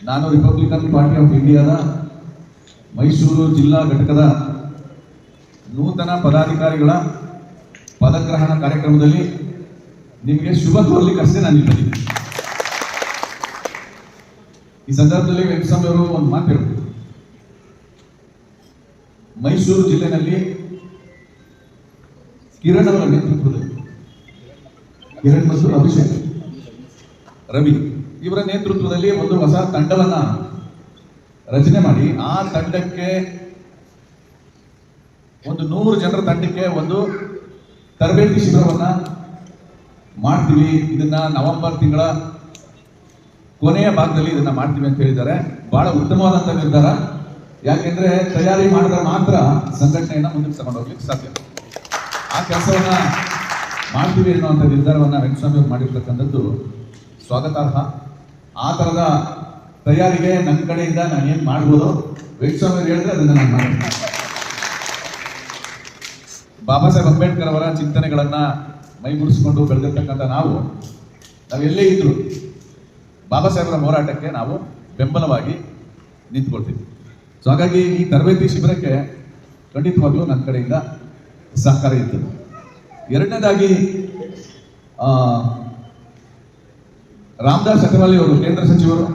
ನಾನು Republican party of ಇಂಡಿಯಾದ ಮೈಸೂರು ಜಿಲ್ಲಾ ಘಟಕದ ನೂತನ ಪದಾಧಿಕಾರಿಗಳ ಪದಗ್ರಹಣ ಕಾರ್ಯಕ್ರಮದಲ್ಲಿ ನಿಮಗೆ ಶುಭ ಕೋರಲಿಕ್ಕಷ್ಟೇ ನಾನು ಇಲ್ಲಿ ಬಂದಿದ್ದೆ. ಈ ಸಂದರ್ಭದಲ್ಲಿ ವೆಂಕಟಸ್ವಾಮಿ ಅವರು ಒಂದು ಮಾತು ಹೇಳಿದ್ರು. ಮೈಸೂರು ಜಿಲ್ಲೆಯಲ್ಲಿ ಕಿರಣ್ ಅವರ ನೇತೃತ್ವದಲ್ಲಿ, ಕಿರಣ್ ಮತ್ತು ಅಭಿಷೇಕ್ ರವಿ ಇವರ ನೇತೃತ್ವದಲ್ಲಿ ಒಂದು ಹೊಸ ತಂಡವನ್ನ ರಚನೆ ಮಾಡಿ ಆ ತಂಡಕ್ಕೆ ಒಂದು 100 ಜನರ ತಂಡಕ್ಕೆ ಒಂದು ತರಬೇತಿ ಶಿಬಿರವನ್ನ ಮಾಡ್ತೀವಿ. ಇದನ್ನ ನವೆಂಬರ್ ತಿಂಗಳ ಕೊನೆಯ ಭಾಗದಲ್ಲಿ ಇದನ್ನ ಮಾಡ್ತೀವಿ ಅಂತ ಹೇಳಿದ್ದಾರೆ. ಬಹಳ ಉತ್ತಮವಾದಂತ ನಿರ್ಧಾರ. ಯಾಕೆಂದ್ರೆ ತಯಾರಿ ಮಾಡಿದ್ರೆ ಮಾತ್ರ ಸಂಘಟನೆಯನ್ನ ಮುಂದಕ್ಕೆ ತಗೊಂಡು ಹೋಗ್ಲಿಕ್ಕೆ ಸಾಧ್ಯ. ಆ ಕೆಲಸವನ್ನ ಮಾಡ್ತೀವಿ ಅನ್ನುವಂಥ ನಿರ್ಧಾರವನ್ನ ವೆಂಕಟಸ್ವಾಮಿ ಅವರು ಮಾಡಿರ್ತಕ್ಕಂಥದ್ದು ಸ್ವಾಗತಾರ್ಹ. ಆ ತರದ ತಯಾರಿಗೆ ನನ್ನ ಕಡೆಯಿಂದ ನಾನು ಏನ್ ಮಾಡ್ಬೋದು, ವೆಂಕಟಸ್ವಾಮಿ ಅವರು ಹೇಳಿದ್ರೆ ಅದನ್ನ ನಾನು ಮಾಡ್ತೀನಿ. ಬಾಬಾ ಸಾಹೇಬ್ ಅಂಬೇಡ್ಕರ್ ಅವರ ಚಿಂತನೆಗಳನ್ನ ಮೈಗೂಡಿಸಿಕೊಂಡು ಬೆಳೆದಿರ್ತಕ್ಕಂಥ ನಾವೆಲ್ಲೇ ಇದ್ರು ಬಾಬಾ ಸಾಹೇಬರ ಹೋರಾಟಕ್ಕೆ ನಾವು ಬೆಂಬಲವಾಗಿ ನಿಂತ್ಕೊಳ್ತೀವಿ. ಸೊ ಹಾಗಾಗಿ ಈ ತರಬೇತಿ ಶಿಬಿರಕ್ಕೆ ಖಂಡಿತವಾಗ್ಲೂ ನನ್ನ ಕಡೆಯಿಂದ ಸಹಕಾರ ಇರ್ತದೆ. ಎರಡನೇದಾಗಿ ರಾಮದಾಸ್ ಅಠವಾಲೆ ಅವರು ಕೇಂದ್ರ ಸಚಿವರು,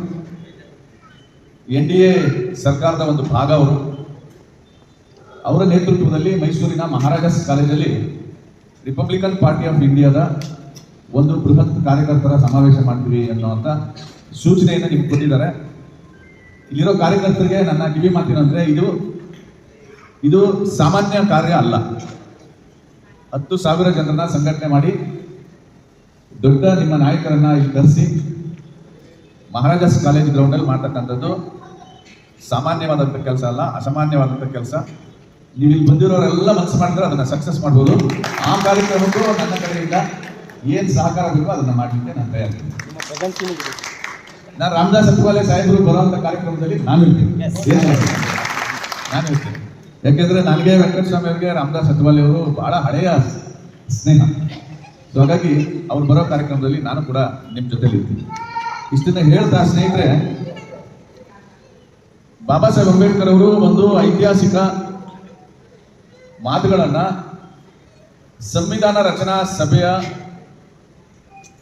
NDA ಸರ್ಕಾರದ ಒಂದು ಭಾಗ ಅವರು, ಅವರ ನೇತೃತ್ವದಲ್ಲಿ ಮೈಸೂರಿನ ಮಹಾರಾಜಾಸ್ ಕಾಲೇಜಲ್ಲಿ ರಿಪಬ್ಲಿಕನ್ ಪಾರ್ಟಿ ಆಫ್ ಇಂಡಿಯಾದ ಒಂದು ಬೃಹತ್ ಕಾರ್ಯಕರ್ತರ ಸಮಾವೇಶ ಮಾಡ್ತೀವಿ ಅನ್ನುವಂಥ ಸೂಚನೆಯನ್ನು ನಿಮ್ಗೆ ಕೊಟ್ಟಿದ್ದಾರೆ. ಇಲ್ಲಿರೋ ಕಾರ್ಯಕರ್ತರಿಗೆ ನನ್ನ ಕಿವಿ ಮಾತಿನಂದ್ರೆ ಇದು ಸಾಮಾನ್ಯ ಕಾರ್ಯ ಅಲ್ಲ. 10,000 ಜನರನ್ನ ಸಂಘಟನೆ ಮಾಡಿ ದೊಡ್ಡ ನಿಮ್ಮ ನಾಯಕರನ್ನ ಇಲ್ಲಿ ಕರೆಸಿ ಮಹಾರಾಜಾಸ್ ಕಾಲೇಜ್ ಗ್ರೌಂಡಲ್ಲಿ ಮಾಡ್ತಕ್ಕಂಥದ್ದು ಸಾಮಾನ್ಯವಾದಂಥ ಕೆಲಸ ಅಲ್ಲ, ಅಸಾಮಾನ್ಯವಾದಂಥ ಕೆಲಸ. ನೀವು ಇಲ್ಲಿ ಬಂದಿರೋರೆಲ್ಲ ಮನಸ್ಸು ಮಾಡಿದ್ರೆ ಅದನ್ನ ಸಕ್ಸಸ್ ಮಾಡ್ಬೋದು. ಆ ಕಾರ್ಯಕ್ರಮಕ್ಕೂ ನನ್ನ ಕಡೆಯಿಂದ ಏನ್ ಸಹಕಾರ ಬೇಕೋ ಅದನ್ನ ಮಾಡಲಿಕ್ಕೆ ನಾನು ತಯಾರಿದ್ದೀನಿ. ನಾನು ರಾಮದಾಸ್ ಅಠವಾಲೆ ಸಾಹೇಬರು ಬರುವಂತ ಕಾರ್ಯಕ್ರಮದಲ್ಲಿ ನಾನು ಇರ್ತೀನಿ. ಯಾಕೆಂದ್ರೆ ನನಗೆ ವೆಂಕಟಸ್ವಾಮಿ ಅವರಿಗೆ ರಾಮದಾಸ್ ಅಠವಾಲೆ ಅವರು ಬಹಳ ಹಳೆಯ ಸ್ನೇಹ. ಸೊ ಹಾಗಾಗಿ ಅವ್ರು ಬರೋ ಕಾರ್ಯಕ್ರಮದಲ್ಲಿ ನಾನು ಕೂಡ ನಿಮ್ಮ ಜೊತೆಲಿ ಇರ್ತೀನಿ. ಇಷ್ಟನ್ನ ಹೇಳ್ತಾ ಸ್ನೇಹಿತರೆ, ಬಾಬಾ ಸಾಹೇಬ್ ಅಂಬೇಡ್ಕರ್ ಅವರು ಒಂದು ಐತಿಹಾಸಿಕ ಮಾತುಗಳನ್ನ ಸಂವಿಧಾನ ರಚನಾ ಸಭೆಯ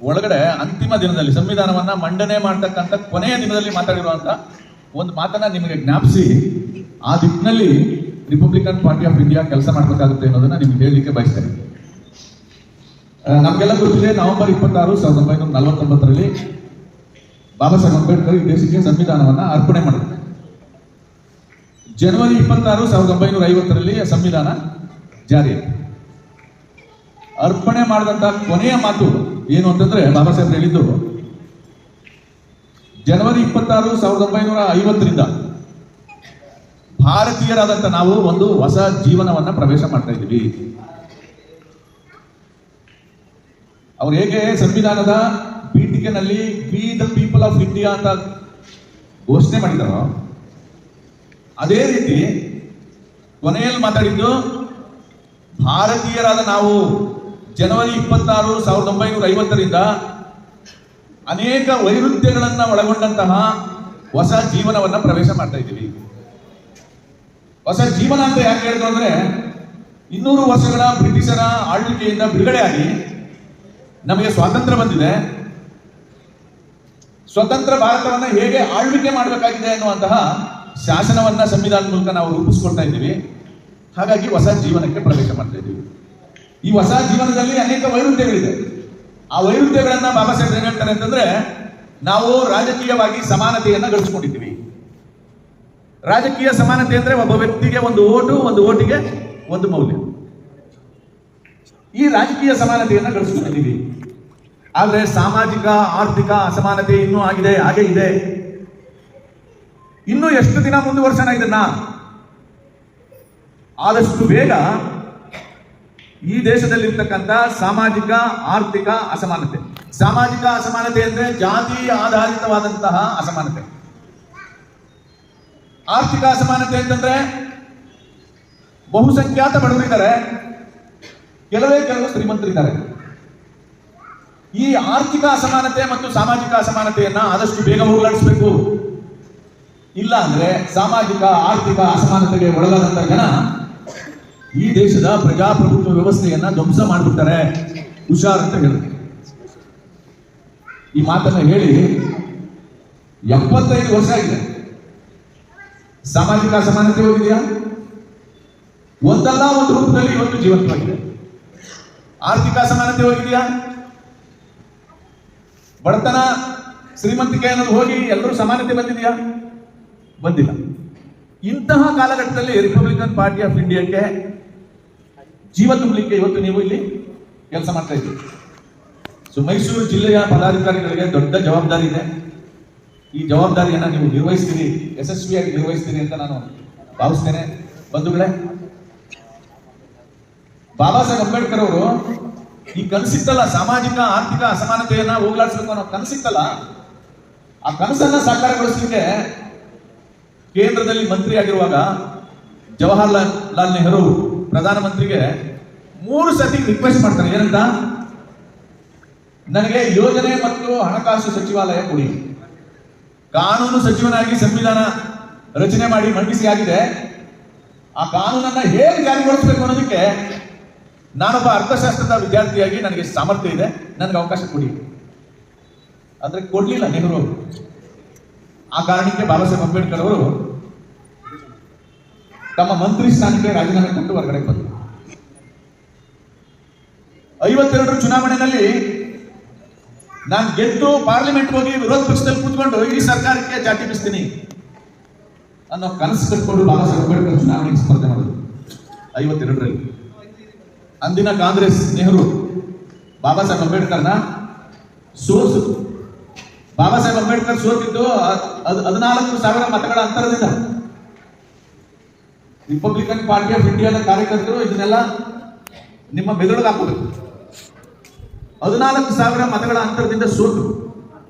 ಒಳಗಡೆ ಅಂತಿಮ ದಿನದಲ್ಲಿ ಸಂವಿಧಾನವನ್ನ ಮಂಡನೆ ಮಾಡ್ತಕ್ಕಂಥ ಕೊನೆಯ ದಿನದಲ್ಲಿ ಮಾತಾಡಿರುವಂತ ಒಂದು ಮಾತನ್ನ ನಿಮಗೆ ಜ್ಞಾಪಿಸಿ ಆ ದಿಕ್ಕಿನಲ್ಲಿ ರಿಪಬ್ಲಿಕನ್ ಪಾರ್ಟಿ ಆಫ್ ಇಂಡಿಯಾ ಕೆಲಸ ಮಾಡಬೇಕಾಗುತ್ತೆ ಅನ್ನೋದನ್ನ ನಿಮ್ಗೆ ಹೇಳಲಿಕ್ಕೆ ಬಯಸ್ತೇನೆ. ನಮ್ಗೆಲ್ಲ ಗೊತ್ತಿದೆ, ನವೆಂಬರ್ 26, 1949ರಲ್ಲಿ ಬಾಬಾ ಸಾಹೇಬ್ ಅಂಬೇಡ್ಕರ್ ಈ ದೇಶಕ್ಕೆ ಸಂವಿಧಾನವನ್ನ ಅರ್ಪಣೆ ಮಾಡಿದ್ರು. ಜನವರಿ 26, 1950ರಲ್ಲಿ ಸಂವಿಧಾನ ಜಾರಿಯಾಯಿತು. ಅರ್ಪಣೆ ಮಾಡಿದಂತ ಕೊನೆಯ ಮಾತು ಏನು ಅಂತಂದ್ರೆ, ಬಾಬಾ ಸಾಹೇಬ್ ಹೇಳಿದ್ದು ಜನವರಿ 26, 1950ರಿಂದ ಭಾರತೀಯರಾದಂತ ನಾವು ಒಂದು ಹೊಸ ಜೀವನವನ್ನ ಪ್ರವೇಶ ಮಾಡ್ತಾ ಇದ್ದೀವಿ. ಅವ್ರು ಹೇಗೆ ಸಂವಿಧಾನದ ಪೀಠಿಕೆನಲ್ಲಿ we the people of India ಅಂತ ಘೋಷಣೆ ಮಾಡಿದಾರೋ, ಅದೇ ರೀತಿ ಕೊನೆಯಲ್ಲಿ ಮಾತಾಡಿದ್ದು ಭಾರತೀಯರಾದ ನಾವು ಜನವರಿ 26, 1950ರಿಂದ ಅನೇಕ ವೈರುಧ್ಯಗಳನ್ನ ಒಳಗೊಂಡಂತಹ ಹೊಸ ಜೀವನವನ್ನ ಪ್ರವೇಶ ಮಾಡ್ತಾ ಇದ್ದೀವಿ. ಹೊಸ ಜೀವನ ಅಂತ ಯಾಕೆ ಹೇಳಿದ್ರು ಅಂದ್ರೆ, 200 ವರ್ಷಗಳ ಬ್ರಿಟಿಷರ ಆಳ್ವಿಕೆಯಿಂದ ಬಿಡುಗಡೆಯಾಗಿ ನಮಗೆ ಸ್ವಾತಂತ್ರ್ಯ ಬಂದಿದೆ. ಸ್ವತಂತ್ರ ಭಾರತವನ್ನ ಹೇಗೆ ಆಳ್ವಿಕೆ ಮಾಡಬೇಕಾಗಿದೆ ಅನ್ನುವಂತಹ ಶಾಸನವನ್ನ ಸಂವಿಧಾನದ ಮೂಲಕ ನಾವು ರೂಪಿಸ್ಕೊಳ್ತಾ ಇದ್ದೀವಿ. ಹಾಗಾಗಿ ಹೊಸ ಜೀವನಕ್ಕೆ ಪ್ರವೇಶ ಮಾಡ್ತಾ ಇದ್ದೀವಿ. ಈ ಹೊಸ ಜೀವನದಲ್ಲಿ ಅನೇಕ ವೈರುಧ್ಯಗಳಿದೆ. ಆ ವೈರುಧ್ಯಗಳನ್ನ ಬಾಬಾ ಸಾಹೇಬ್ ಏನ್ ಹೇಳ್ತಾರೆ ಅಂತಂದ್ರೆ, ನಾವು ರಾಜಕೀಯವಾಗಿ ಸಮಾನತೆಯನ್ನ ಗಳಿಸ್ಕೊಂಡಿದ್ದೀವಿ. ರಾಜಕೀಯ ಸಮಾನತೆ ಅಂದ್ರೆ ಒಬ್ಬ ವ್ಯಕ್ತಿಗೆ ಒಂದು ಓಟಿಗೆ ಒಂದು ಮೌಲ್ಯ. ಈ ರಾಜಕೀಯ ಸಮಾನತೆಯನ್ನ ಗಳಿಸ್ಕೊಂಡಿದ್ದೀವಿ. ಆದ್ರೆ ಸಾಮಾಜಿಕ ಆರ್ಥಿಕ ಅಸಮಾನತೆ ಇನ್ನೂ ಹಾಗೆ ಇದೆ. ಇನ್ನು ಎಷ್ಟು ದಿನ ಮುಂದುವರ್ಸೋಣ ಇದನ್ನ? ಆದಷ್ಟು ಬೇಗ ಈ ದೇಶದಲ್ಲಿರ್ತಕ್ಕಂಥ ಸಾಮಾಜಿಕ ಆರ್ಥಿಕ ಅಸಮಾನತೆ, ಸಾಮಾಜಿಕ ಅಸಮಾನತೆ ಅಂದ್ರೆ ಜಾತಿ ಆಧಾರಿತವಾದಂತಹ ಅಸಮಾನತೆ. ಆರ್ಥಿಕ ಅಸಮಾನತೆ ಅಂತಂದ್ರೆ ಬಹುಸಂಖ್ಯಾತ ಬಡವರಿದ್ದಾರೆ, ಕೆಲವು ಶ್ರೀಮಂತರಿದ್ದಾರೆ. ಈ ಆರ್ಥಿಕ ಅಸಮಾನತೆ ಮತ್ತು ಸಾಮಾಜಿಕ ಅಸಮಾನತೆಯನ್ನ ಆದಷ್ಟು ಬೇಗ ಹೋಗಲಾಡಿಸಬೇಕು. ಇಲ್ಲ ಅಂದ್ರೆ ಸಾಮಾಜಿಕ ಆರ್ಥಿಕ ಅಸಮಾನತೆಗೆ ಒಳಗಾದಂತ ಜನ ಈ ದೇಶದ ಪ್ರಜಾಪ್ರಭುತ್ವ ವ್ಯವಸ್ಥೆಯನ್ನ ಧ್ವಂಸ ಮಾಡಿಬಿಡ್ತಾರೆ, ಹುಷಾರ್ ಅಂತ ಹೇಳಿದ್ರು. ಈ ಮಾತನ್ನ ಹೇಳಿ 75 ವರ್ಷ ಆಗಿದೆ. ಸಾಮಾಜಿಕ ಅಸಮಾನತೆ ಹೋಗಿದೆಯಾ? ಒಂದಲ್ಲ ಒಂದು ರೂಪದಲ್ಲಿ ಇವತ್ತು ಜೀವಂತವಾಗಿದೆ. ಆರ್ಥಿಕ ಅಸಮಾನತೆ ಹೋಗಿದೆಯಾ? ಬಡತನ ಶ್ರೀಮಂತಿಕೆ ಅನ್ನೋದು ಹೋಗಿ ಎಲ್ಲರೂ ಸಮಾನತೆ ಬಂದಿದೆಯಾ? ಬಂದಿಲ್ಲ. ಇಂತಹ ಕಾಲಘಟ್ಟದಲ್ಲಿ ರಿಪಬ್ಲಿಕನ್ ಪಾರ್ಟಿ ಆಫ್ ಇಂಡಿಯಾಕ್ಕೆ ಜೀವ ತುಂಬಲಿಕ್ಕೆ ಇವತ್ತು ನೀವು ಇಲ್ಲಿ ಕೆಲಸ ಮಾಡ್ತಾ ಇದ್ದೀರಿ. ಸೊ ಮೈಸೂರು ಜಿಲ್ಲೆಯ ಪದಾಧಿಕಾರಿಗಳಿಗೆ ದೊಡ್ಡ ಜವಾಬ್ದಾರಿ ಇದೆ. ಈ ಜವಾಬ್ದಾರಿಯನ್ನ ನೀವು ನಿರ್ವಹಿಸ್ತೀರಿ, ಯಶಸ್ವಿಯಾಗಿ ನಿರ್ವಹಿಸ್ತೀರಿ ಅಂತ ನಾನು ಭಾವಿಸ್ತೇನೆ. ಬಂಧುಗಳೇ, ಬಾಬಾ ಸಾಹೇಬ್ ಅಂಬೇಡ್ಕರ್ ಅವರು ಈ ಕನಸಿತ್ತಲ್ಲ, ಸಾಮಾಜಿಕ ಆರ್ಥಿಕ ಅಸಮಾನತೆಯನ್ನ ಹೋಗ್ಲಾಡಿಸಬೇಕು ಅನ್ನೋ ಕನಸಿತ್ತಲ್ಲ, ಆ ಕನಸನ್ನ ಸಾಕಾರಗೊಳಿಸಲಿಕ್ಕೆ ಕೇಂದ್ರದಲ್ಲಿ ಮಂತ್ರಿ ಆಗಿರುವಾಗ ಜವಾಹರ್ಲಾಲ್ ನೆಹರು ಪ್ರಧಾನಮಂತ್ರಿಗೆ 3 ಸತಿ ರಿಕ್ವೆಸ್ಟ್ ಮಾಡ್ತಾರೆ. ಏನಂತ? ನನಗೆ ಯೋಜನೆ ಮತ್ತು ಹಣಕಾಸು ಸಚಿವಾಲಯ ಕೊಡಿ. ಕಾನೂನು ಸಚಿವನಾಗಿ ಸಂವಿಧಾನ ರಚನೆ ಮಾಡಿ ಮಂಡಿಸಿ ಆಗಿದೆ. ಆ ಕಾನೂನನ್ನ ಹೇಗೆ ಜಾರಿಗೊಳಿಸಬೇಕು ಅನ್ನೋದಕ್ಕೆ ನಾನೊಬ್ಬ ಅರ್ಥಶಾಸ್ತ್ರದ ವಿದ್ಯಾರ್ಥಿಯಾಗಿ ನನಗೆ ಸಾಮರ್ಥ್ಯ ಇದೆ, ನನಗೆ ಅವಕಾಶ ಕೊಡಿ. ಆದ್ರೆ ಕೊಡ್ಲಿಲ್ಲ ನೆಹರು. ಆ ಕಾರಣಕ್ಕೆ ಬಾಬಾ ಸಾಹೇಬ್ ಅಂಬೇಡ್ಕರ್ ಅವರು ತಮ್ಮ ಮಂತ್ರಿ ಸ್ಥಾನಕ್ಕೆ ರಾಜೀನಾಮೆ ಕೊಟ್ಟು ಹೊರಗಡೆ ಬಂದರು. 52 ಚುನಾವಣೆಯಲ್ಲಿ ನಾನು ಗೆದ್ದು ಪಾರ್ಲಿಮೆಂಟ್ ಹೋಗಿ ವಿರೋಧ ಪಕ್ಷದಲ್ಲಿ ಕೂತ್ಕೊಂಡು ಈ ಸರ್ಕಾರಕ್ಕೆ ಚಾಟಿ ಬೀಸ್ತೀನಿ ಅನ್ನೋ ಕನಸು ಕಟ್ಕೊಂಡು ಬಾಬಾ ಸಾಹೇಬ್ ಅಂಬೇಡ್ಕರ್ ಚುನಾವಣೆಗೆ ಸ್ಪರ್ಧೆ ಮಾಡಿದ್ರು 52ರಲ್ಲಿ. ಅಂದಿನ ಕಾಂಗ್ರೆಸ್ ನೆಹರು ಬಾಬಾ ಸಾಹೇಬ್ ಅಂಬೇಡ್ಕರ್ನ ಸೋಲಿಸಿದ್ರು. ಬಾಬಾ ಸಾಹೇಬ್ ಅಂಬೇಡ್ಕರ್ ಸೋತಿದ್ದು 14,000 ಮತಗಳ ಅಂತರದಿಂದ. ರಿಪಬ್ಲಿಕನ್ ಪಾರ್ಟಿ ಆಫ್ ಇಂಡಿಯಾದ ಕಾರ್ಯಕರ್ತರು ಇದನ್ನೆಲ್ಲ ನಿಮ್ಮ ಮೆದುಳಿಗೆ ಹಾಕಬೇಕು. 14,000 ಮತಗಳ ಅಂತರದಿಂದ ಸೋತು.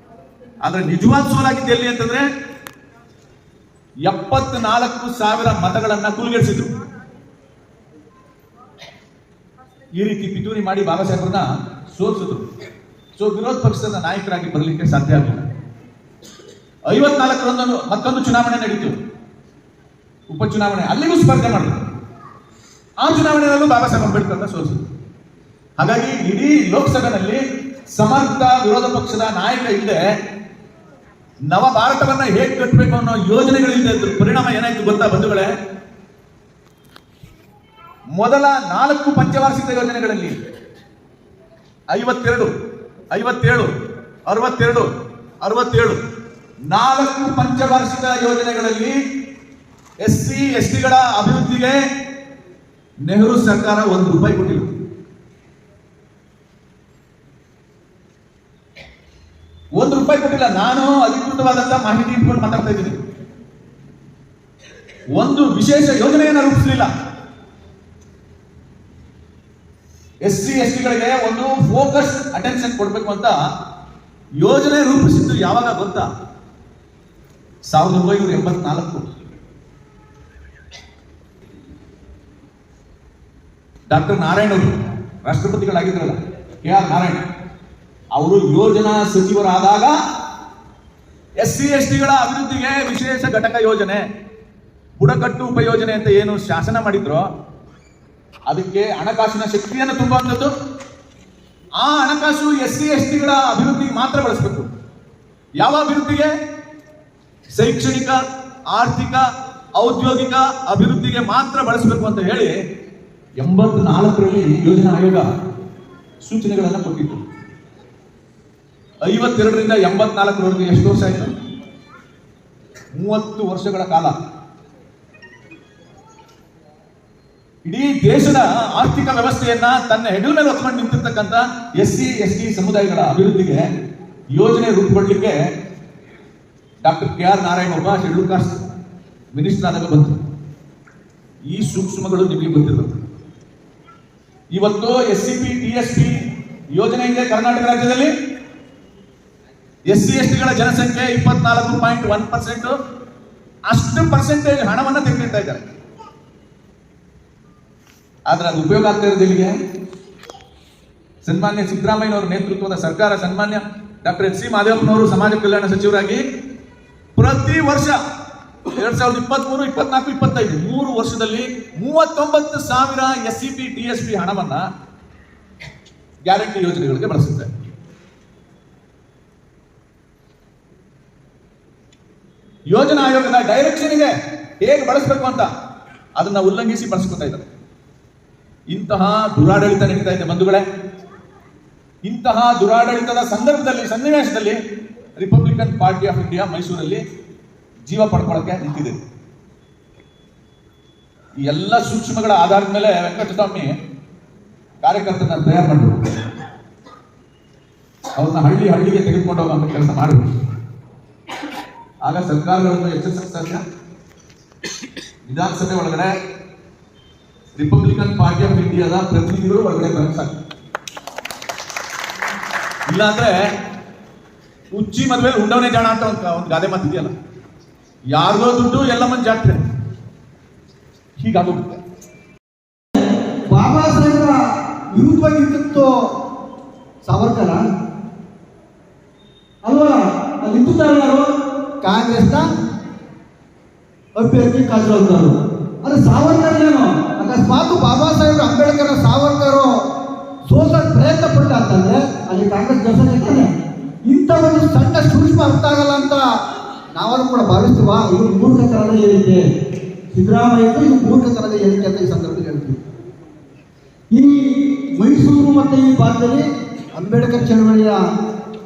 ಆದ್ರೆ ನಿಜವಾದ ಸೋಲಾಗಿದ್ದು ಎಲ್ಲಿ ಅಂತಂದ್ರೆ 74,000 ಮತಗಳನ್ನ ಕುಲುಗೆಡಿಸಿದ್ರು. ಈ ರೀತಿ ಪಿತೂರಿ ಮಾಡಿ ಬಾಬಾ ಸಾಹೇಬ್ರನ್ನ ಸೋಲಿಸಿದ್ರು. ಸೊ ವಿರೋಧ ಪಕ್ಷದ ನಾಯಕರಾಗಿ ಬರಲಿಕ್ಕೆ ಸಾಧ್ಯ ಆಗಲಿಲ್ಲ. 54ರಂದು ಮತ್ತೊಂದು ಚುನಾವಣೆ ನಡೀತು, ಉಪಚುನಾವಣೆ. ಅಲ್ಲಿಗೂ ಸ್ಪರ್ಧೆ ಮಾಡಿದ್ರು. ಆ ಚುನಾವಣೆಯಲ್ಲೂ ಬಾಬಾ ಸಾಹೇಬ್ ಅಂಬೇಡ್ಕರ್ನ ಸೋಲಿಸಿದ್ರು. ಹಾಗಾಗಿ ಇಡೀ ಲೋಕಸಭೆಯಲ್ಲಿ ಸಮರ್ಥ ವಿರೋಧ ಪಕ್ಷದ ನಾಯಕ ಇಲ್ಲದೆ ನವ ಭಾರತವನ್ನ ಹೇಗೆ ಕಟ್ಟಬೇಕು ಅನ್ನೋ ಯೋಜನೆಗಳಿಲ್ಲದೆ ಇದ್ರು. ಪರಿಣಾಮ ಏನಾಯ್ತು ಗೊತ್ತಾ ಬಂಧುಗಳೇ? ಮೊದಲ 4 ಪಂಚವಾರ್ಷಿಕ ಯೋಜನೆಗಳಲ್ಲಿ 52, 57, 62, 67 4 ಪಂಚವಾರ್ಷಿಕ ಯೋಜನೆಗಳಲ್ಲಿ SC STಗಳ ಅಭಿವೃದ್ಧಿಗೆ ನೆಹರು ಸರ್ಕಾರ 1 ರೂಪಾಯಿ ಕೊಟ್ಟಿಲ್ಲ. ನಾನು ಅಧಿಕೃತವಾದಂತಹ ಮಾಹಿತಿ ಇಟ್ಕೊಂಡು ಮಾತಾಡ್ತಾ ಇದ್ದೀನಿ. ಒಂದು ವಿಶೇಷ ಯೋಜನೆಯನ್ನು ರೂಪಿಸಲಿಲ್ಲ. SC STಗಳಿಗೆ ಒಂದು ಫೋಕಸ್ ಅಟೆನ್ಷನ್ ಕೊಡಬೇಕು ಅಂತ ಯೋಜನೆ ರೂಪಿಸಿದ್ದು ಯಾವಾಗ ಗೊತ್ತಾ? 1984. ಡಾಕ್ಟರ್ ನಾರಾಯಣ್ ಅವರು ರಾಷ್ಟ್ರಪತಿಗಳಾಗಿದ್ರಲ್ಲ, KR ನಾರಾಯಣ್ ಅವರು ಯೋಜನಾ ಸಚಿವರಾದಾಗ SC STಗಳ ಅಭಿವೃದ್ಧಿಗೆ ವಿಶೇಷ ಘಟಕ ಯೋಜನೆ, ಬುಡಕಟ್ಟು ಉಪಯೋಜನೆ ಅಂತ ಏನು ಶಾಸನ ಮಾಡಿದ್ರೋ ಅದಕ್ಕೆ ಹಣಕಾಸಿನ ಶಕ್ತಿಯನ್ನು ತುಂಬುವಂಥದ್ದು. ಆ ಹಣಕಾಸು SC STಗಳ ಅಭಿವೃದ್ಧಿಗೆ ಮಾತ್ರ ಬಳಸಬೇಕು. ಯಾವ ಅಭಿವೃದ್ಧಿಗೆ? ಶೈಕ್ಷಣಿಕ, ಆರ್ಥಿಕ, ಔದ್ಯೋಗಿಕ ಅಭಿವೃದ್ಧಿಗೆ ಮಾತ್ರ ಬಳಸಬೇಕು ಅಂತ ಹೇಳಿ 84ರಲ್ಲಿ ಯೋಜನಾ ಆಯೋಗ ಸೂಚನೆಗಳನ್ನು ಕೊಟ್ಟಿತ್ತು. 52ರಿಂದ 84ರವರೆಗೆ ಎಷ್ಟು ವರ್ಷ ಆಯಿತು? 30 ವರ್ಷಗಳ ಕಾಲ. ಇಡೀ ದೇಶದ ಆರ್ಥಿಕ ವ್ಯವಸ್ಥೆಯನ್ನ ತನ್ನ ಹೆಗಲ ಮೇಲೆ ಹೊತ್ಕೊಂಡು ನಿಂತಿರ್ತಕ್ಕಂಥ SC ST ಸಮುದಾಯಗಳ ಅಭಿವೃದ್ಧಿಗೆ ಯೋಜನೆ ರೂಪುಗೊಳ್ಳಲಿಕ್ಕೆ ಡಾಕ್ಟರ್ KR ನಾರಾಯಣ್ ಒಬ್ಬ ಶೆಡ್ಯೂಲ್ ಕಾಸ್ಟ್ ಮಿನಿಸ್ಟರ್ ಆದಾಗ ಬಂತು. ಈ ಸೂಕ್ಷ್ಮಗಳು ನಿಮಗೆ ಗೊತ್ತಿರಬೇಕು. ಇವತ್ತು SCP TSP ಯೋಜನೆ ಇದೆ ಕರ್ನಾಟಕ ರಾಜ್ಯದಲ್ಲಿ. SC STಗಳ ಜನಸಂಖ್ಯೆ 24.1%. ಅಷ್ಟು ಪರ್ಸೆಂಟೇಜ್ ಹಣವನ್ನು ತೆಗೆದಿಡ್ತಾ ಇದ್ದಾರೆ. ಆದ್ರೆ ಅದು ಉಪಯೋಗ ಆಗ್ತಾ ಇರೋದು ಇಲ್ಲಿಗೆ. ಸನ್ಮಾನ್ಯ ಸಿದ್ದರಾಮಯ್ಯನವರ ನೇತೃತ್ವದ ಸರ್ಕಾರ, ಸನ್ಮಾನ್ಯ ಡಾಕ್ಟರ್ HC ಮಾದೇವಪ್ಪನವರು ಸಮಾಜ ಕಲ್ಯಾಣ ಸಚಿವರಾಗಿ ಪ್ರತಿ ವರ್ಷ 2023, 24, 25 3 ವರ್ಷದಲ್ಲಿ 39,000 SCP TSP ಹಣವನ್ನ ಗ್ಯಾರಂಟಿ ಯೋಜನೆಗಳಿಗೆ ಬಳಸುತ್ತೆ. ಯೋಜನಾ ಆಯೋಗದ ಡೈರೆಕ್ಷನ್ ಇದೆ ಹೇಗೆ ಬಳಸಬೇಕು ಅಂತ, ಅದನ್ನ ಉಲ್ಲಂಘಿಸಿ ಬಳಸ್ಕೊತಾ ಇದ್ದಾರೆ. ಇಂತಹ ದುರಾಡಳಿತ ನಡೀತಾ ಇದೆ ಬಂಧುಗಳೇ. ಇಂತಹ ದುರಾಡಳಿತದ ಸಂದರ್ಭದಲ್ಲಿ, ಸನ್ನಿವೇಶದಲ್ಲಿ ರಿಪಬ್ಲಿಕನ್ ಪಾರ್ಟಿ ಆಫ್ ಇಂಡಿಯಾ ಮೈಸೂರಲ್ಲಿ ಜೀವ ಪಡ್ಕೊಳ್ಳಕ್ಕೆ ನಿಂತಿದೆ. ಈ ಎಲ್ಲ ಸೂಕ್ಷ್ಮಗಳ ಆಧಾರದ ಮೇಲೆ ವೆಂಕಟಸ್ವಾಮಿ ಕಾರ್ಯಕರ್ತರನ್ನ ತಯಾರು ಮಾಡಬೇಕು, ಅವ್ರನ್ನ ಹಳ್ಳಿಗೆ ತೆಗೆದುಕೊಂಡು ಹೋಗುವಂತ ಕೆಲಸ ಮಾಡಬೇಕು. ಆಗ ಸರ್ಕಾರಗಳನ್ನು ಎಚ್ಚರಿಸಕ್ಕೆ ಸಾಧ್ಯ. ವಿಧಾನಸಭೆ ಒಳಗಡೆ ರಿಪಬ್ಲಿಕನ್ ಪಾರ್ಟಿ ಆಫ್ ಇಂಡಿಯಾದ ಪ್ರತಿನಿಧಿಗಳು ಒಳಗಡೆ ಬರಕ್ಕೆ ಸಾಧ್ಯ. ಇಲ್ಲಾಂದ್ರೆ ಉಚ್ಚಿ ಮದುವೆ ಉಂಡವನೇ ಜಾಣ ಅಂತ ಒಂದು ಗಾದೆ ಮಾತಿದೆಯಲ್ಲ, ಯಾರಿಗೋ ದುಡ್ಡು ಎಲ್ಲ ಮಂದಿ ಜಾತ್ರೆ, ಹೀಗಾಗೋಗುತ್ತೆ. ಬಾಬಾ ಸಾಹೇಬರ ವಿರುದ್ಧವಾಗಿ ನಿಂತಿತ್ತು ಸಾವರ್ಕರ ಅಲ್ವಾ? ಅಲ್ಲಿ ನಿಂತಿದ್ದಾರೆ ಯಾರು? ಕಾಂಗ್ರೆಸ್ನ ಅಭ್ಯರ್ಥಿ ಕಾಜೋಲ್ಕರ್. ಅದು ಸಾವರ್ಕರ್ ಏನು ಅಕಸ್ಮಾತ್ ಬಾಬಾ ಸಾಹೇಬ್ ಅಂಬೇಡ್ಕರ್ ಸಾವರ್ಕರ್ ಸೋಲ್ಸಕ್ಕೆ ಪ್ರಯತ್ನ ಪಟ್ಟ ಅಂತಂದ್ರೆ ಅಲ್ಲಿ ಕಾಂಗ್ರೆಸ್ ಕೆಲಸ ಇರ್ತಾನೆ. ಇಂಥ ಒಂದು ಸಣ್ಣ ಸೂಕ್ಷ್ಮ ಅರ್ಥ ಆಗಲ್ಲ ಅಂತ ನಾವಾದ್ರೂ ಕೂಡ ಭಾವಿಸ್ತೀವ. ಇದು ಮೂರ್ಖತನದ ಹೇಳಿಕೆ, ಸಿದ್ದರಾಮಯ್ಯ ಇದು ಮೂರ್ಖತನದ ಹೇಳಿಕೆ ಅಂತ ಈ ಸಂದರ್ಭದಲ್ಲಿ ಹೇಳ್ತೀವಿ. ಈ ಮೈಸೂರು ಮತ್ತು ಈ ಭಾಗದಲ್ಲಿ ಅಂಬೇಡ್ಕರ್ ಚಳವಳಿಯ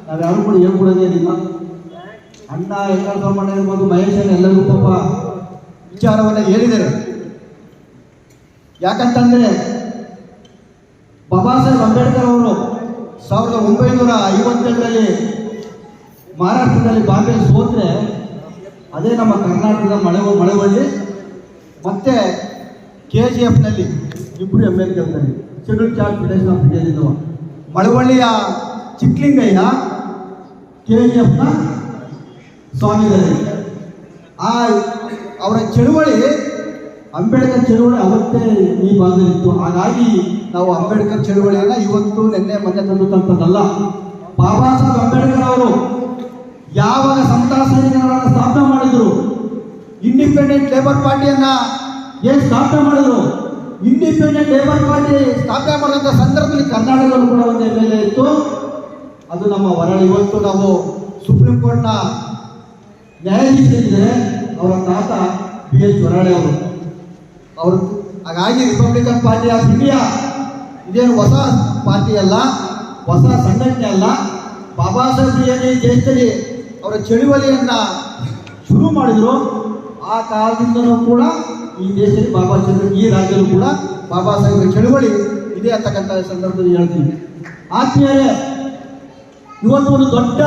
ನಾವ್ಯಾರು ಕೂಡ ಹೇಳ್ಕೊಡೋದೇನಿಲ್ಲ. ಅಣ್ಣ ಎಲ್ ಸೋಮಣ್ಣ ಇರ್ಬೋದು, ಮಹೇಶನ್ ಎಲ್ಲರಿಗೂ ಪಾಪ ವಿಚಾರವನ್ನು ಹೇಳಿದ್ದಾರೆ. ಯಾಕಂತಂದ್ರೆ ಬಾಬಾ ಸಾಹೇಬ್ ಅಂಬೇಡ್ಕರ್ ಅವರು 1957ರಲ್ಲಿ ಮಹಾರಾಷ್ಟ್ರದಲ್ಲಿ ಬಾಂಬೆ ಸೋತ್ರೆ ಅದೇ ನಮ್ಮ ಕರ್ನಾಟಕದ ಮಳವಳ್ಳಿ ಮತ್ತೆ KGFನಲ್ಲಿ ಇಬ್ಬರು ಅಮೇರಿಕನ್ನಲ್ಲಿ ಶೆಡ್ಯೂಲ್ ಚಾರ್ಜ್ ಫೆಡರೇಷನ್ ಆಫ್ ಇಂಡಿಯಾದಿಂದ ಮಳವಳ್ಳಿಯ ಚಿಕ್ಕಲಿಂಗಯ್ಯ, KGFನ ಸ್ವಾಮಿಗರಿ. ಅವರ ಚಳುವಳಿ ಅಂಬೇಡ್ಕರ್ ಚಳುವಳಿ ಅವತ್ತೇ ಈ ಭಾಗದಲ್ಲಿತ್ತು. ಹಾಗಾಗಿ ನಾವು ಅಂಬೇಡ್ಕರ್ ಚಳುವಳಿಯನ್ನು ಇವತ್ತು ನಿನ್ನೆ ಮೊನ್ನೆ ತಂದಂಥದ್ದಲ್ಲ. ಬಾಬಾ ಸಾಹೇಬ್ ಅಂಬೇಡ್ಕರ್ ಅವರು ಯಾವಾಗ ಸಮತಾ ಸೈನಿಕರನ್ನು ಸ್ಥಾಪನೆ ಮಾಡಿದ್ರು, ಇಂಡಿಪೆಂಡೆಂಟ್ ಲೇಬರ್ ಪಾರ್ಟಿಯನ್ನ ಏನು ಸ್ಥಾಪನೆ ಮಾಡಿದ್ರು, ಇಂಡಿಪೆಂಡೆಂಟ್ ಲೇಬರ್ ಪಾರ್ಟಿ ಸ್ಥಾಪನೆ ಮಾಡಿದಂಥ ಸಂದರ್ಭದಲ್ಲಿ ಕರ್ನಾಟಕದಲ್ಲೂ ಕೂಡ ಒಂದು MLA ಇತ್ತು, ಅದು ನಮ್ಮ ವರಳಿ. ಇವತ್ತು ನಾವು ಸುಪ್ರೀಂ ಕೋರ್ಟ್ನ ನ್ಯಾಯಾಧೀಶರಿದ್ದಾರೆ, ಅವರ ತಾತ BH ವರಾಳೆ ಅವರು. ಹಾಗಾಗಿ ರಿಪಬ್ಲಿಕನ್ ಪಾರ್ಟಿ ಆಫ್ ಇಂಡಿಯಾ ಇದೇನು ಹೊಸ ಪಾರ್ಟಿ ಅಲ್ಲ, ಹೊಸ ಸಂಘಟನೆ ಅಲ್ಲ. ಬಾಬಾ ಸಾಹೇಬ್ ಏನು ಈ ದೇಶದಲ್ಲಿ ಅವರ ಚಳುವಳಿಯನ್ನ ಶುರು ಮಾಡಿದ್ರು, ಆ ಕಾಲದಿಂದಲೂ ಕೂಡ ಈ ದೇಶದಲ್ಲಿ ಈ ರಾಜ್ಯದಲ್ಲೂ ಕೂಡ ಬಾಬಾ ಸಾಹೇಬರ ಚಳುವಳಿ ಇದೆ ಅಂತಕ್ಕಂಥ ಸಂದರ್ಭದಲ್ಲಿ ಹೇಳ್ತೀನಿ. ಆತ್ಮೀಯರೇ, ಇವತ್ತು ಒಂದು ದೊಡ್ಡ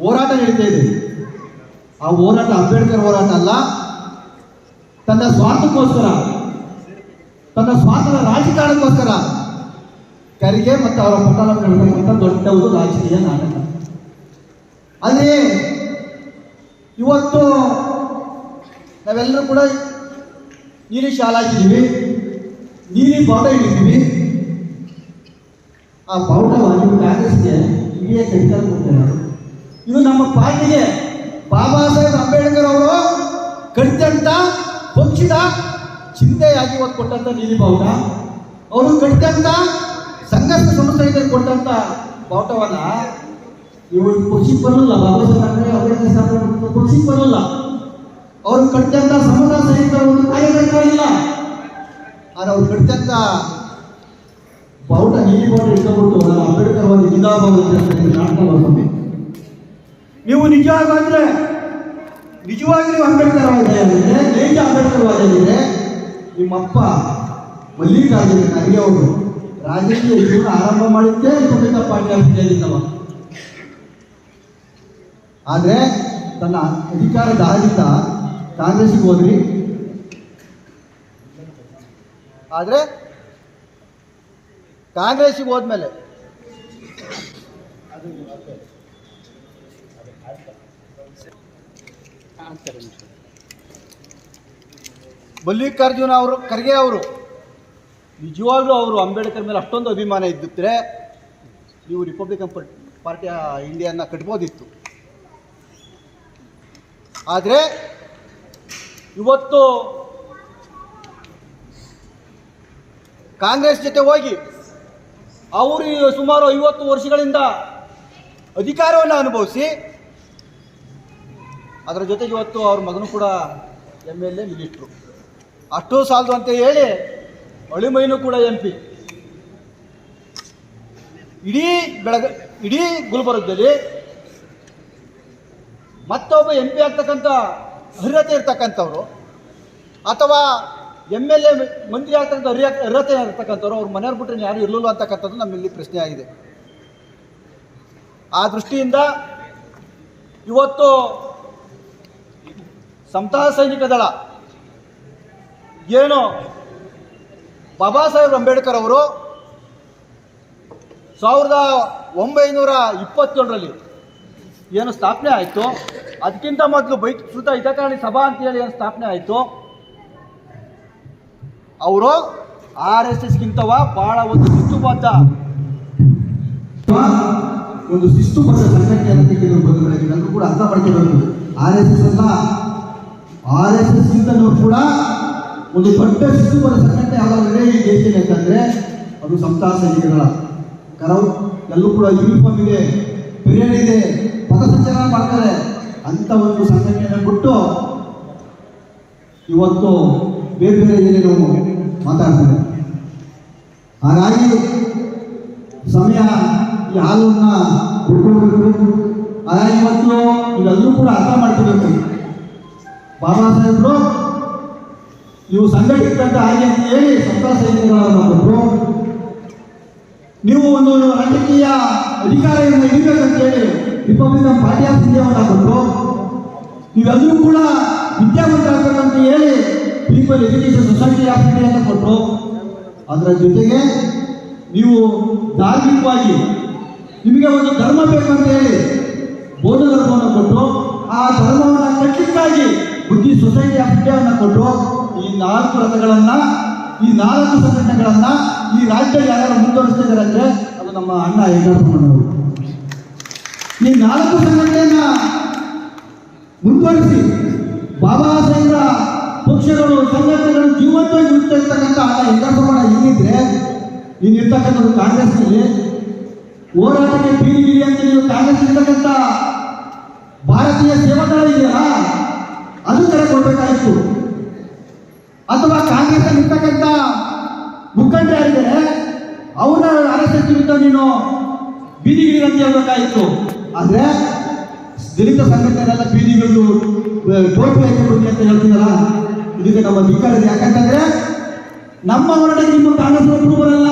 ಹೋರಾಟ ನಡೀತಾ ಇದೆ. ಆ ಹೋರಾಟ ಅಂಬೇಡ್ಕರ್ ಹೋರಾಟ ಅಲ್ಲ, ತನ್ನ ಸ್ವಾರ್ಥಕ್ಕೋಸ್ಕರ, ತನ್ನ ಸ್ವಾರ್ಥದ ರಾಜಕಾರಣಕ್ಕೋಸ್ಕರ ಖರ್ಗೆ ಮತ್ತು ಅವರ ಪಟ್ಟಣ ನಡೆಸತಕ್ಕಂಥ ದೊಡ್ಡ ಒಂದು ರಾಜಕೀಯ ನಾಟಕ. ಅದೇ ಇವತ್ತು ನಾವೆಲ್ಲರೂ ಕೂಡ ನೀಲಿ ಶಾಲೆ ಹಾಕಿದ್ದೀವಿ, ನೀಲಿ ಬಾವುಟ ಇಟ್ಟಿದ್ದೀವಿ. ಆ ಬಾವುಟವಾಗಿ ಕಾಂಗ್ರೆಸ್ಗೆ ಇಲ್ಲಿಯೇ ಕಡಿತ ಕೊಡ್ತಾರೆ. ಇದು ನಮ್ಮ ಪಾರ್ಟಿಗೆ ಬಾಬಾ ಸಾಹೇಬ್ ಅಂಬೇಡ್ಕರ್ ಅವರು ಕಟ್ಟಿದಂಥ ಪಕ್ಷದ ಚಿಹ್ನೆಯಾಗಿ ಇವತ್ತು ಕೊಟ್ಟಂಥ ನೀಲಿ ಬಾವುಟ, ಅವರು ಕಟ್ಟಿದಂಥ ಸಂಘರ್ಷ ಸಂಸ್ಥೆಗೆ ಕೊಟ್ಟಂಥ ಬಾವುಟವನ್ನ ಇವರು ಪಕ್ಷಕ್ಕೆ ಬರಲ್ಲ. ಬಾಬಾ ಸಾಹೇಬ್ ಅಂಬೇಡ್ಕರ್ ಪಕ್ಷಕ್ಕೆ ಬರಲ್ಲ. ಅವರು ಕಟ್ಟಿದಂಥ ಸಮತಾ ಸೈನಿಕರ ಒಂದು ಕಾರ್ಯಕರ್ತ ಇಲ್ಲ. ಆದರೆ ಅವ್ರು ಕಟ್ಟಿದಂಥ ಬಾವುಟ ನೀಲಿ ಬಾವುಟ ಇಟ್ಕೊಂಡ್ಬಿಟ್ಟು ಅಂಬೇಡ್ಕರ್ ಒಂದು ಜಿಂದಾಬಾದ್ ನಾಟಕ. ನೀವು ನಿಜವಾದ್ರೆ ನಿಜವಾಗಿ ನೀವು ಅಂಬೇಡ್ಕರ್ ವಾದಿಯಾಗಿದ್ರೆ, ನೈಜ ಅಂಬೇಡ್ಕರ್ ವಾದಿಯಾಗಿದ್ರೆ, ನಿಮ್ಮಪ್ಪ ಮಲ್ಲಿಕಾರ್ಜುನ ಖರ್ಗೆ ಅವರು ರಾಜಕೀಯ ಜೀವನ ಆರಂಭ ಮಾಡಿದ್ದೇ ರಿಪಬ್ಲಿಕನ್ ಪಾರ್ಟಿ ಆಫ್ ಇಂಡಿಯಾದಿಂದವ. ಆದರೆ ತನ್ನ ಅಧಿಕಾರದ ಆಡಳಿತ ಕಾಂಗ್ರೆಸ್ಗೆ ಹೋದ್ರಿ. ಆದರೆ ಕಾಂಗ್ರೆಸ್ಗೆ ಹೋದ್ಮೇಲೆ ಮಲ್ಲಿಕಾರ್ಜುನ ಅವರು ಖರ್ಗೆ ಅವರು ನಿಜವಾಗ್ಲೂ ಅವರು ಅಂಬೇಡ್ಕರ್ ಮೇಲೆ ಅಷ್ಟೊಂದು ಅಭಿಮಾನ ಇದ್ದಿದ್ರೆ ನೀವು ರಿಪಬ್ಲಿಕನ್ ಪಾರ್ಟಿ ಇಂಡಿಯಾನ ಕಟ್ಬೋದಿತ್ತು. ಆದರೆ ಇವತ್ತು ಕಾಂಗ್ರೆಸ್ ಜೊತೆ ಹೋಗಿ ಅವರು ಸುಮಾರು 50 ವರ್ಷಗಳಿಂದ ಅಧಿಕಾರವನ್ನು ಅನುಭವಿಸಿ ಅದರ ಜೊತೆಗೆ ಇವತ್ತು ಅವ್ರ ಮಗನು ಕೂಡ MLA ಮಿನಿಸ್ಟ್ರು. ಅಷ್ಟು ಸಾಲದು ಅಂತ ಹೇಳಿ ಅಳಿಮೈನು ಕೂಡ MP. ಇಡೀ ಗುಲ್ಬರ್ಗದಲ್ಲಿ ಮತ್ತೊಬ್ಬ MP ಆಗ್ತಕ್ಕಂಥ ಅರ್ಹತೆ ಇರ್ತಕ್ಕಂಥವ್ರು ಅಥವಾ MLA ಮಂತ್ರಿ ಆಗ್ತಕ್ಕಂಥ ಅರ್ಹತೆ ಇರ್ತಕ್ಕಂಥವ್ರು ಅವ್ರ ಮನೆಯವ್ರು ಬಿಟ್ಟರೆ ಯಾರು ಇರಲಿಲ್ಲ ಅಂತಕ್ಕಂಥದ್ದು ನಮ್ಮಲ್ಲಿ ಪ್ರಶ್ನೆ ಆಗಿದೆ. ಆ ದೃಷ್ಟಿಯಿಂದ ಇವತ್ತು ಸಮತಾ ಸೈನಿಕ ದಳ ಏನು ಬಾಬಾ ಸಾಹೇಬ್ ಅಂಬೇಡ್ಕರ್ ಅವರು 1927ರಲ್ಲಿ ಏನು ಸ್ಥಾಪನೆ ಆಯಿತು, ಅದಕ್ಕಿಂತ ಮೊದಲು ಬೈಸುತ ಹಿತಕಾರಣಿ ಸಭಾ ಅಂತೇಳಿ ಏನು ಸ್ಥಾಪನೆ ಆಯಿತು, ಅವರು RSSಗಿಂತವ ಭಾಳ ಒಂದು ಶಿಸ್ತುಬದ್ಧ ಸಂಘಟನೆ ಎಲ್ಲರೂ ಕೂಡ ಅರ್ಥ ಮಾಡ್ಕೊಳ್ಬೇಕು. RSS ಅಲ್ಲ, RSSಗಿಂತಲೂ ಕೂಡ ಒಂದು ದೊಡ್ಡ ಶಿಸ್ತುಬದ್ಧ ಸಂಘಟನೆ ಯಾವ್ದಾದ್ರೆ ಈ ದೇಶದಲ್ಲಿ ಅಂತಂದ್ರೆ ಅದು ಸಮತಾ ಸೈನಿಕಗಳ ಕರವು. ಎಲ್ಲೂ ಕೂಡ ಯೂನಿಫಾರ್ಮ್ ಇದೆ, ಪಿರಿಯಡ್ ಇದೆ, ಪಥಸಂಚಲನ ಮಾಡ್ತಾರೆ ಅಂತ ಒಂದು ಸಂಘಟನೆಯನ್ನು ಬಿಟ್ಟು ಇವತ್ತು ಬೇರೆ ಬೇರೆ ಏನೇನು ಮಾತಾಡ್ತಾರೆ. ಹಾಗಾಗಿ ಸಮಯ ಈ ಹಾಲನ್ನ ಹುಡ್ಕೊಳ್ಬೇಕು. ಹಾಗಾಗಿ ಇವತ್ತು ಇವೆಲ್ಲರೂ ಕೂಡ ಅರ್ಥ ಮಾಡ್ಕೋಬೇಕು. ಬಾಬಾ ಸಾಹೇಬರು ನೀವು ಸಂಘಟಿತಂತ ಹಾಗೆ ಅಂತ ಹೇಳಿ ಸಮತಾ ಸೈನಿಕಗಳನ್ನು ಕೊಟ್ಟರು. ನೀವು ಒಂದು ರಾಜಕೀಯ ಅಧಿಕಾರವನ್ನು ಹಿಡಿಬೇಕಂತ ಹೇಳಿ ರಿಪಬ್ಲಿಕನ್ ಪಾರ್ಟಿ ಆಫ್ ಇಂಡಿಯಾವನ್ನು ಕೊಟ್ಟರು. ನೀವೆಲ್ಲರೂ ಕೂಡ ವಿದ್ಯಾವಂತರಾಗಬೇಕಂತ ಹೇಳಿ people education society of India ಅಂತ ಕೊಟ್ಟರು. ಅದರ ಜೊತೆಗೆ ನೀವು ಧಾರ್ಮಿಕವಾಗಿ ನಿಮಗೆ ಒಂದು ಧರ್ಮ ಬೇಕಂತ ಹೇಳಿ ಬೌದ್ಧ ಧರ್ಮವನ್ನು ಕೊಟ್ಟು ಆ ಧರ್ಮವನ್ನು ಕಟ್ಟಲಿಕ್ಕಾಗಿ ಬುದ್ಧಿ ಸೊಸೈಟಿ ಆಫ್ ಇಂಡಿಯಾವನ್ನು ಕೊಟ್ಟು ಈ 4 ರಥಗಳನ್ನು, ಈ 4 ಸಂಘಟನೆಗಳನ್ನು ಈ ರಾಜ್ಯದಲ್ಲಿ ಯಾರು ಮುಂದುವರಿಸ್ತಿದ್ದಾರೆ ಅಂದರೆ ಅದು ನಮ್ಮ ಅಣ್ಣ ಯಡಿಯೂರಪ್ಪನವರು. ಈ 4 ಸಂಘಟನೆಯನ್ನ ಮುಂದುವರಿಸಿ ಬಾಬಾ ಸಾಹೇಬ್ರ ಪಕ್ಷಗಳು ಸಂಘಟನೆಗಳು ಜೀವಂತವಾಗಿ ಉಳಿತಿರ್ತಕ್ಕಂಥ ಅಣ್ಣ ಯಡಿಯೂರಪ್ಪನ ಏನಿದ್ರೆ ನೀನಿರ್ತಕ್ಕಂಥದ್ದು ಕಾಂಗ್ರೆಸ್ನಲ್ಲಿ ಹೋರಾಟಕ್ಕೆ ಬೀದಿಗಿರಿ ಅಂತ ನೀವು ಕಾಂಗ್ರೆಸ್ ಇರ್ತಕ್ಕಂಥ ಭಾರತೀಯ ಸೇವಾದಳ ಇದೆಯಲ್ಲ ಅದು ಕರೆ ಕೊಡಬೇಕಾಗಿತ್ತು. ಅಥವಾ ಕಾಂಗ್ರೆಸ್ ಇರ್ತಕ್ಕಂಥ ಮುಖಂಡರಿದ್ದಾರೆ ಅವ್ರನ್ನ RSS ವಿರುದ್ಧ ನೀನು ಬೀದಿಗಿರಿ ಅಂತ ಹೇಳ್ಬೇಕಾಗಿತ್ತು. ಆದರೆ ದಲಿತ ಸಂಘಟನೆಲ್ಲ ಬೀದಿಗಳು ಟೋಟಲ್ ಹಾಕಿಬಿಡ್ತೀನಿ ಅಂತ ಹೇಳ್ತೀನಲ್ಲ, ಇದಕ್ಕೆ ನಮ್ಮ ಧಿಕ್ಕಾರ ಇದೆ. ಯಾಕಂತಂದ್ರೆ ನಮ್ಮ ಹೋರಾಟಕ್ಕೆ ನಿಮ್ಮ ಕಾಂಗ್ರೆಸ್ ಒಬ್ಬರು ಬರಲ್ಲ,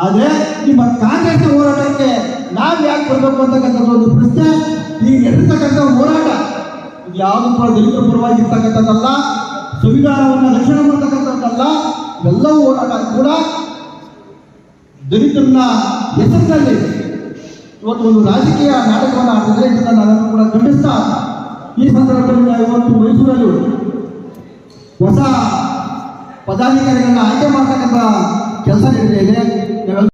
ಆದರೆ ನಿಮ್ಮ ಕಾಂಗ್ರೆಸ್ ಹೋರಾಟಕ್ಕೆ ನಾವು ಯಾಕೆ ಬರಬೇಕು ಅಂತಕ್ಕಂಥದ್ದು ಒಂದು ಪ್ರಶ್ನೆ. ಈಗ ನಡೆರ್ತಕ್ಕಂಥ ಹೋರಾಟ ಇದು ಯಾವುದು ಕೂಡ ದಲಿತರ ಪರವಾಗಿರ್ತಕ್ಕಂಥದ್ದಲ್ಲ, ಸಂವಿಧಾನವನ್ನು ರಕ್ಷಣೆ ಮಾಡ್ತಕ್ಕಂಥದ್ದಲ್ಲ. ಇವೆಲ್ಲವೂ ಹೋರಾಟ ಕೂಡ ದಲಿತರನ್ನ ಹೆಸರಿನಲ್ಲಿ ಇವತ್ತು ಒಂದು ರಾಜಕೀಯ ನಾಟಕವನ್ನು ಆಡ್ತಿದ್ರೆ ಇದನ್ನು ನಾವೆಲ್ಲರೂ ಕೂಡ ಖಂಡಿಸ್ತಾ ಈ ಸಂದರ್ಭದಲ್ಲಿ ನಾವು ಇವತ್ತು ಮೈಸೂರಲ್ಲಿ ಹೊಸ ಪದಾಧಿಕಾರಿಗಳನ್ನ ಆಯ್ಕೆ ಮಾಡ್ತಕ್ಕಂಥ ಕೆಲಸ ನಡೀತಾ ಇದೆ.